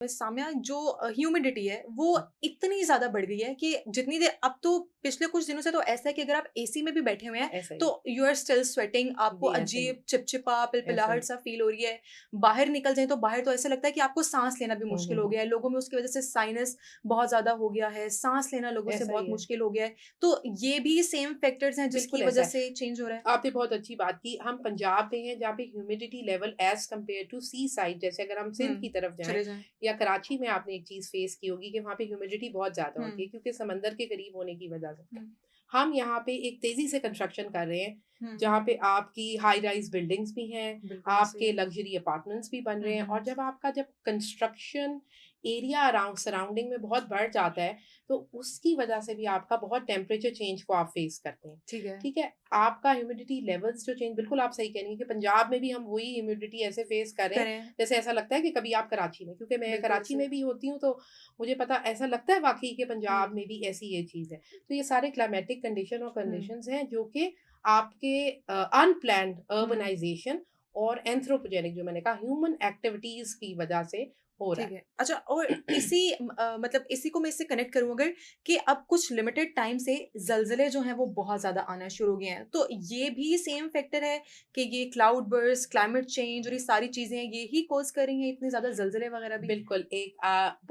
साम्या जो ह्यूमिडिटी है वो इतनी ज़्यादा बढ़ गई है कि जितनी देर अब तो पिछले कुछ दिनों से तो ऐसा है कि अगर आप एसी में भी बैठे हुए हैं ऐसा ही तो है। यू आर स्टिल स्वेटिंग, आपको जी, ऐसा ही है, अजीब चिपचिपा ऐसा ही पिलपिलाहट है। सा फील हो रही है। बाहर निकल जाए तो बाहर तो ऐसा लगता है कि आपको सांस लेना भी हुँ, मुश्किल हुँ, हो हुँ। गया है, लोगों में उसकी वजह से साइनस बहुत ज़्यादा हो गया है, सांस लेना लोगों से ऐसा बहुत ही है, मुश्किल हो गया है। तो ये भी सेम फैक्टर्स हैं जिसकी बिल्कुल ऐसा वजह है। से चेंज हो रहा है। आपने बहुत अच्छी बात की। हम पंजाब में हैं जहाँ पे humidity level as compare to sea side, जैसे अगर हम सिंध की हम्म। तरफ जाएँ चले जाएं। या कराची में आपने एक चीज़ फ़ेस की होगी कि वहाँ पे ह्यूमिडिटी बहुत ज़्यादा होती है हम्म। क्योंकि समंदर के करीब होने की वजह से। हम्म। हम यहाँ पे एक तेज़ी से कंस्ट्रक्शन कर रहे हैं, हम्म। जहाँ पे आपकी हाई राइज़ बिल्डिंग्स भी हैं, बिल्कुल ऐसे ही आपके है। लग्ज़री अपार्टमेंट्स भी बन रहे हैं और हम्म। जब कंस्ट्रक्शन एरिया अराउंड सराउंडिंग में बहुत बढ़ जाता है, तो उसकी वजह से भी आपका बहुत टेम्परेचर चेंज को आप फ़ेस करते हैं। ठीक है। ठीक है? आपका ह्यूमिडिटी लेवल्स जो चेंज बिल्कुल आप सही कह रही हैं कि पंजाब में भी हम वही ह्यूमिडिटी ऐसे फ़ेस कर रहे हैं, करें। जैसे ऐसा लगता है कि कभी आप कराची में, क्योंकि मैं बिल्कुल कराची ऐसे। में भी होती हूँ, तो मुझे पता ऐसा लगता है वाक़ई कि पंजाब हम्म। में भी ऐसी ये चीज़ है। तो ये सारे क्लाइमेटिक कंडीशन और हम्म। कंडीशंस हैं जो कि आपके अनप्लैन्ड हम्म। अर्बनाइज़ेशन और एंथ्रोपोजेनिक जो मैंने कहा ह्यूमन एक्टिविटीज़ की वजह से हो रहा ठीक है। है। अच्छा, और इसी मतलब इसी को मैं इससे कनेक्ट करूँ अगर, कि अब कुछ लिमिटेड टाइम से ज़लज़ले जो हैं वो बहुत ज़्यादा आना शुरू हो गए हैं। तो ये भी सेम फैक्टर है कि ये क्लाउड बर्स्ट, क्लाइमेट चेंज और ये सारी चीज़ें ये ही कॉज़ कर रही हैं इतने ज़्यादा ज़लज़ले वगैरह भी? बिल्कुल, एक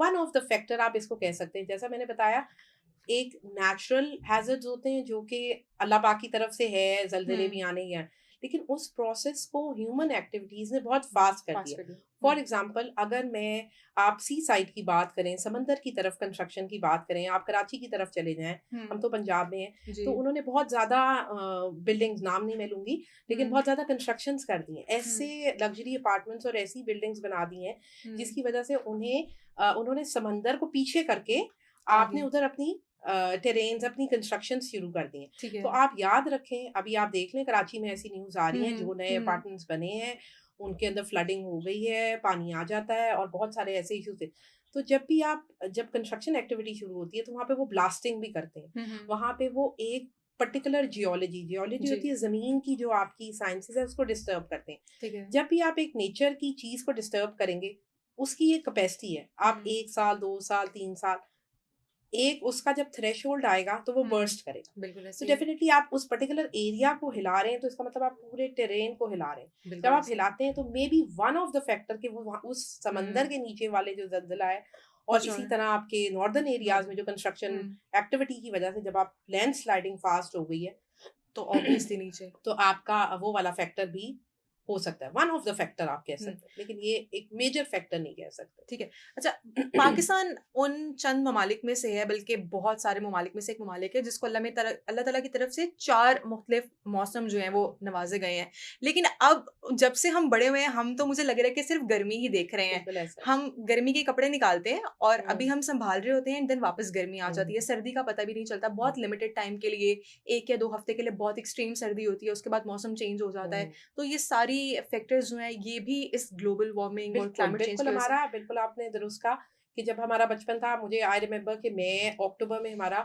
वन ऑफ द फैक्टर आप इसको कह सकते हैं। जैसा मैंने बताया, एक नेचुरल हैज़र्ड्स होते हैं जो कि अल्लाह पाक की तरफ से है, ज़लज़ले हुँ, भी आने ही हैं। लेकिन उस प्रोसेस को ह्यूमन एक्टिविटीज़ ने बहुत फ़ास्ट कर पास दिया। कर दिया। फॉर हुँ, एग्ज़ाम्पल, अगर मैं आप सी साइड की बात करें, समंदर की तरफ कंस्ट्रक्शन की बात करें, आप कराची की तरफ चले जाएँ, हम हुँ, तो पंजाब में हैं, जी, तो उन्होंने बहुत ज़्यादा बिल्डिंग्स, नाम नहीं मैं लूँगी, लेकिन हुँ, बहुत ज़्यादा कंस्ट्रक्शंस कर दी हैं। हुँ, ऐसे लग्ज़री अपार्टमेंट्स और ऐसी बिल्डिंग्स बना दी हैं, हुँ, जिसकी वज़ह से उन्होंने समंदर को पीछे करके आपने आगे, उधर अपनी टेरेन्स, अपनी कंस्ट्रक्शन शुरू कर दी हैं। ठीक तो है। आप याद रखें, अभी आप देख लें कराची में ऐसी न्यूज़ आ रही हुँ, हैं, हुँ, जो नए हुँ, अपार्टमेंट्स बने हैं, उनके अंदर फ्लडिंग हो गई है, पानी आ जाता है और बहुत सारे ऐसे इश्यूज़ थे। तो जब कंस्ट्रक्शन एक्टिविटी शुरू होती है, तो वहाँ पे वो ब्लास्टिंग भी करते हैं। हुँ, हुँ, वहाँ पे वो एक पर्टिकुलर जियोलॉजी जियोलॉजी जी, होती है ज़मीन की, जो आपकी साइंसेज़ है, उसको डिस्टर्ब करते हैं। ठीक है। जब भी आप एक नेचर की चीज़ को डिस्टर्ब करेंगे, उसकी एक कैपेसिटी है। आप हुँ, 1 साल, 2 साल, 3 साल, एक उसका जब थ्रेशोल्ड आएगा तो वो हुँ, बर्स्ट करेगा। बिल्कुल तो ऐसे ही है, डेफ़िनिटली आप उस पर्टिकुलर एरिया को हिला रहे हैं, तो इसका मतलब आप पूरे टेरेन को हिला रहे हैं। जब बिल्कुल आप ऐसे ही है। हिलाते हैं तो maybe one of the factor कि वो वहाँ उस समंदर हुँ, के नीचे वाले जो ज़लज़ला है, और कुछ इसी और तरह आपके नॉर्दर्न एरियाज़ नॉर्दर्न। में जो कंस्ट्रक्शन हुँ, एक्टिविटी की वज़ह से जब आप लैंडस्लाइडिंग फ़ास्ट हो गई है, तो ऑब्वियसली नीचे। तो आपका वो वाला फैक्टर भी हो सकता है। वन ऑफ द फैक्टर आप कह हुँ। सकते हैं, लेकिन ये एक मेजर फैक्टर नहीं कह सकते। ठीक है। अच्छा, पाकिस्तान उन चंद ममालिक में से है, बल्कि बहुत सारे ममालिक में से एक ममालिक है जिसको अल्लाह ताला की तरफ से 4 मुख्तलिफ मौसम जो हैं वो नवाज़े गए हैं। लेकिन अब जब से हम बड़े हुए हैं, हम तो मुझे लग रहा है कि सिर्फ़ गर्मी ही देख रहे हैं। बिल्कुल ऐसा है। हम गर्मी के कपड़े निकालते हैं और अभी हुँ, हम सँभाल रहे होते हैं, देन वापस गर्मी आ हुँ, जाती है। सर्दी का पता भी नहीं चलता। हुँ, बहुत लिमिटेड टाइम के लिए 1 या 2 हफ़्ते के लिए बहुत एक्सट्रीम सर्दी होती है, उसके बाद मौसम चेंज हो जाता है। हुँ। तो ये सारी फैक्टर्स जो हैं, ये भी इस ग्लोबल वार्मिंग और बिल्कुल, क्लाइमेट चेंज बिल्कुल की वज़ह से। बिल्कुल आपने दुरुस्त कहा कि जब हमारा बचपन था, मुझे आई रिमेंबर कि मैं अक्टूबर में हमारा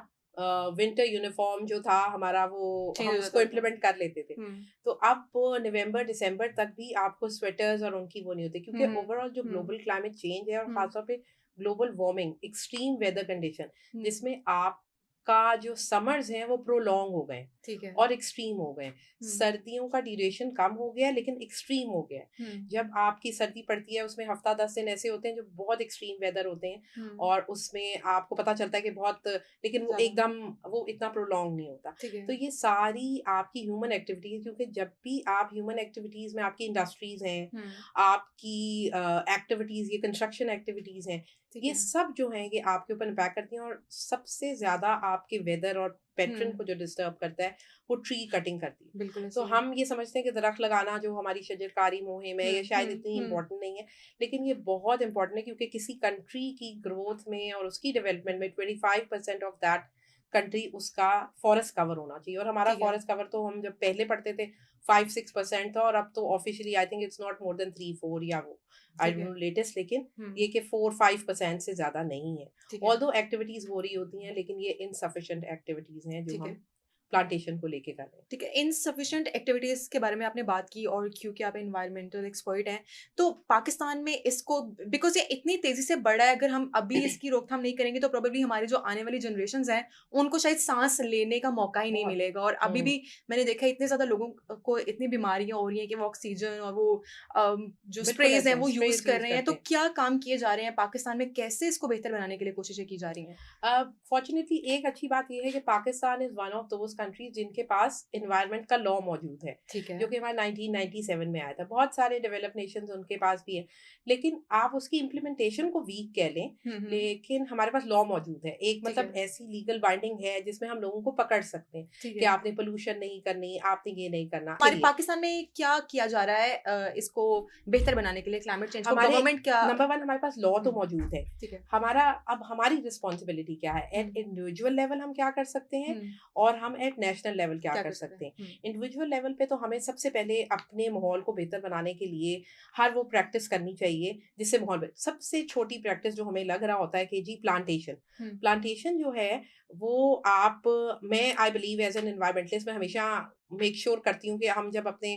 विंटर यूनिफ़ॉर्म जो था हमारा, वो चेंज हम हो उसको जाता था। इम्प्लीमेंट कर लेते थे। हुँ। तो अब नवंबर, दिसंबर तक भी आपको स्वेटर्स और उनकी वो नहीं होती, हुँ, क्योंकि हुँ। ओवरऑल जो हुँ, ग्लोबल क्लाइमेट चेंज है और हुँ, ख़ास तौर पे global warming, extreme weather condition, हुँ, जिसमें आपका जो समर्स हैं वो प्रोलॉन्ग हो गए हैं ठीक है। और एक्सट्रीम हो गए हैं। हुँ, सर्दियों का ड्यूरेशन कम हो गया है, लेकिन एक्सट्रीम हो गया है। हुँ, जब आपकी सर्दी पड़ती है, उसमें हफ्ता 10 दिन ऐसे होते हैं जो बहुत एक्सट्रीम वेदर होते हैं, हुँ, और उसमें आपको पता चलता है कि बहुत, लेकिन वो ज़्यादा, एकदम वो इतना प्रोलॉन्ग नहीं होता। ठीक है। तो ये सारी आपकी ह्यूमन एक्टिविटीज़, क्योंकि जब भी आप ह्यूमन एक्टिविटीज़ में, आपकी इंडस्ट्रीज़ हैं, हुँ, आपकी एक्टिविटीज़, ये कंस्ट्रक्शन एक्टिविटीज़ हैं, ठीक ये है। सब जो हैं ये आपके ऊपर इम्पैक्ट करती हैं, और सबसे ज़्यादा आपके वेदर और पैटर्न हुँ, को जो डिस्टर्ब करता है, वो ट्री कटिंग करती है। बिल्कुल तो ऐसे ही है। हम ये समझते हैं कि दरख्त लगाना जो हमारी शजरकारी मुहिम है, हुँ, ये शायद हुँ, इतनी हुँ, इम्पोर्टेंट नहीं है, लेकिन ये बहुत इम्पोर्टेंट है, क्योंकि किसी कंट्री की ग्रोथ में और उसकी डेवलपमेंट में 25% ऑफ दैट कंट्री, उसका फॉरेस्ट कवर होना चाहिए। और हमारा ठीक है। फॉरेस्ट कवर तो हम जब पहले पढ़ते थे 5-6% था, और अब तो officially I think it's not more than 3-4, या वो आई ठीक डोंट है। नो लेटेस्ट, लेकिन हुँ, ये कि 4-5% से ज़्यादा नहीं है। ठीक है, ऑल्दो एक्टिविटीज़ हो रही होती हैं, लेकिन ये इनसफिशिएंट एक्टिविटीज़ हैं जो ठीक है। हम प्लांटेशन को लेके कर रहे हैं। ठीक है, इनसफिशिएंट एक्टिविटीज़ के बारे में आपने बात की और क्योंकि आप एनवायरमेंटल एक्सपर्ट हैं, तो पाकिस्तान में इसको बिकॉज़ ये इतनी तेज़ी से बढ़ रहा है, अगर हम अभी इसकी रोकथाम नहीं करेंगे तो प्रोबेबली हमारी जो आने वाली जनरेशंस हैं, उनको शायद साँस लेने का मौका ही नहीं बहुत। मिलेगा और अभी हुँ। भी मैंने देखा है इतने ज़्यादा लोगों को इतनी बीमारियाँ हो रही हैं कि वो ऑक्सीजन और वो जो बिल्कुल स्प्रेज़ हैं ऐसा है, वो यूज़ स्प्रेज़ कर यूज़ रहे हैं, तो करते हैं। क्या काम किए जा रहे हैं पाकिस्तान में? कैसे इसको बेहतर बनाने के लिए कोशिशें की जा रही हैं? फॉर्च्यूनेटली एक अच्छी बात ये है कि Pakistan is one of those countries जिनके पास एनवायरनमेंट का लॉ मौजूद है, ठीक है। जो कि हमारा 1997 में आया था। बहुत सारे डेवलप्ड नेशंस उनके पास भी है, लेकिन आप उसकी इम्प्लीमेंटेशन को वीक कह लें, हुँ, हुँ। लेकिन हमारे पास लॉ मौजूद है। एक ठीक मतलब है, ऐसी लीगल बाइंडिंग है जिसमें हम लोगों को पकड़ सकते हैं ठीक कि है। आपने पोल्यूशन नहीं करनी, आपने ये नहीं करना के हमारे लिए। पाकिस्तान में क्या किया जा रहा है इसको बेहतर बनाने के लिए क्लाइमेट चेंज को हमारे गवर्नमेंट क्या नंबर 1 हमारे पास लॉ तो हुँ, मौजूद है। ठीक है। हमारा अब हमारी रिस्पॉन्सिबिलिटी क्या है? हुँ, एट इंडिविजुअल लेवल हम क्या कर सकते हैं हुँ, और हम एट नेशनल लेवल क्या क्या कर कर सकते सकते हैं? हैं। हुँ, इंडिविजुअल लेवल पे तो हमें सबसे पहले अपने माहौल को बेहतर बनाने के लिए हर वो प्रैक्टिस करनी चाहिए, जिससे माहौल बे सबसे छोटी प्रैक्टिस जो हमें लग रहा होता है कि जी प्लांटेशन। हुँ, प्लांटेशन जो है वो आप मैं I believe as an environmentalist मैं हमेशा मेक श्योर करती हूँ कि हम जब अपने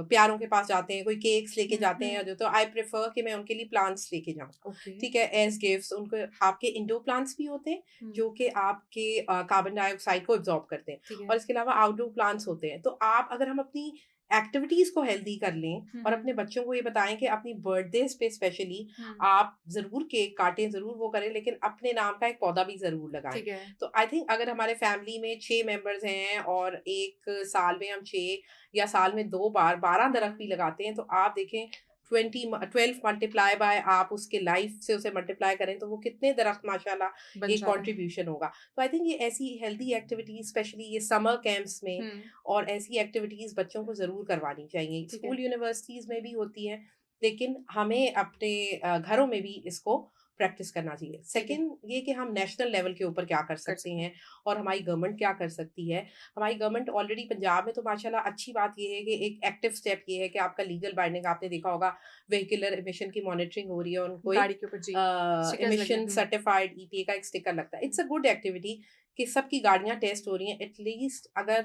प्यारों के पास जाते हैं, कोई केक्स लेके हुँ, जाते हैं हुँ, जो तो आई प्रेफर कि मैं उनके लिए प्लांट्स लेके जाऊँ। ओके। ठीक है? एज़ गिफ्ट्स उनको आपके इंडोर प्लांट्स भी होते हैं, हुँ, जो कि आपके कार्बन डाइऑक्साइड को एब्ज़ॉर्ब करते हैं ठीक है। और इसके अलावा आउटडोर प्लांट्स होते हैं। तो आप अगर हम अपनी एक्टिविटीज़ को हेल्दी कर लें हुँ, और हुँ, अपने बच्चों को ये बताएँ कि अपनी बर्थडेज़ पे स्पेशली हुँ, आप ज़रूर केक काटें, ज़रूर वो करें, लेकिन अपने नाम का एक पौधा भी ज़रूर लगाएँ। ठीक है। तो आई थिंक अगर हमारे फैमिली में 6 मेंबर्स हैं और 1 साल में हम 6 या साल में 2 बार 12 दरख्त भी हुँ, लगाते हैं, तो आप देखें 12 मल्टीप्लाई बाय आप उसके लाइफ से उसे मल्टीप्लाई करें, तो वो कितने दरख्त माशाल्लाह बन एक जाते हैं। कंट्रीब्यूशन होगा। तो आई थिंक ये ऐसी हेल्दी एक्टिविटीज़ स्पेशली ये समर कैंप्स में हुँ, और ऐसी एक्टिविटीज़ बच्चों को ज़रूर करवानी चाहिए। ठीक है, स्कूल यूनिवर्सिटीज़ में भी होती हैं, लेकिन हमें अपने घरों में भी इसको प्रैक्टिस करना चाहिए। ठीक है, सेकंड ये कि हम नेशनल लेवल के ऊपर क्या कर कर सकते सकते हैं। हैं और हमारी गवर्नमेंट क्या कर सकती है। हमारी गवर्नमेंट ऑलरेडी पंजाब में तो माशाल्लाह अच्छी बात ये है कि एक एक्टिव स्टेप ये है कि आपका लीगल बाइंडिंग आपने देखा होगा व्हीकलर एमिशन की मॉनिटरिंग हो रही है, उनको एक गाड़ी के ऊपर जी, स्टिकर्स लगे हैं। एमिशन हुँ, सर्टिफाइड ईपीए का एक स्टिकर लगता है। हुँ, इट्स अ गुड एक्टिविटी कि सबकी गाड़ियाँ टेस्ट हो रही हैं। एटलीस्ट अगर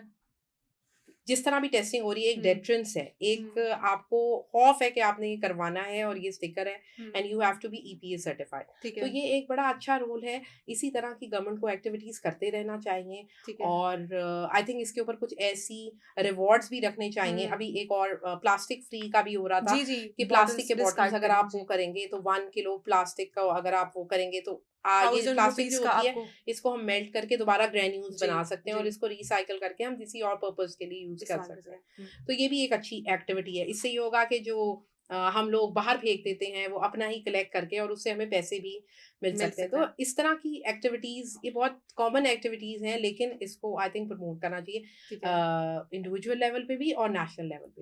जिस तरह भी टेस्टिंग हो रही है एक हुँ, डेटरेंस है, एक हुँ, आपको खौफ है कि आपने ये करवाना है और ये स्टिकर है हुँ, and you have to be EPA certified. ठीक तो है, ये एक बड़ा अच्छा रोल है। इसी तरह की गवर्नमेंट को एक्टिविटीज़ करते रहना चाहिए ठीक है। और आई थिंक इसके ऊपर कुछ ऐसी रिवॉर्ड्स भी रखने चाहिए। हुँ, अभी एक और प्लास्टिक फ्री का भी हो रहा था जी, जी, कि प्लास्टिक बॉटल्स के बॉटल्स डिस्कार्ड अगर करनी, आप वो जी। करेंगे तो 1 किलो प्लास्टिक का अगर आप वो करेंगे तो ये 1000 प्लास्टिक रुपीज़ जो का होती है आपको इसको हम मेल्ट करके दोबारा ग्रेन्यूल्स जी, बना सकते हैं जी, और इसको रिसाइकिल करके हम किसी और पर्पज़ के लिए यूज़ कर इस्तेमाल कर सकते सकते हैं। हैं। हुँ, तो ये भी एक अच्छी एक्टिविटी है। इससे ये होगा कि जो हम लोग बाहर फेंक देते हैं वो अपना ही कलेक्ट करके और उससे हमें पैसे भी मिल मिल सकते हैं। सकता तो है। इस तरह की एक्टिविटीज़ ये बहुत कॉमन एक्टिविटीज़ हैं, लेकिन इसको आई थिंक प्रमोट करना चाहिए ठीक है। इंडिविजुअल लेवल पे भी और नेशनल लेवल पे भी।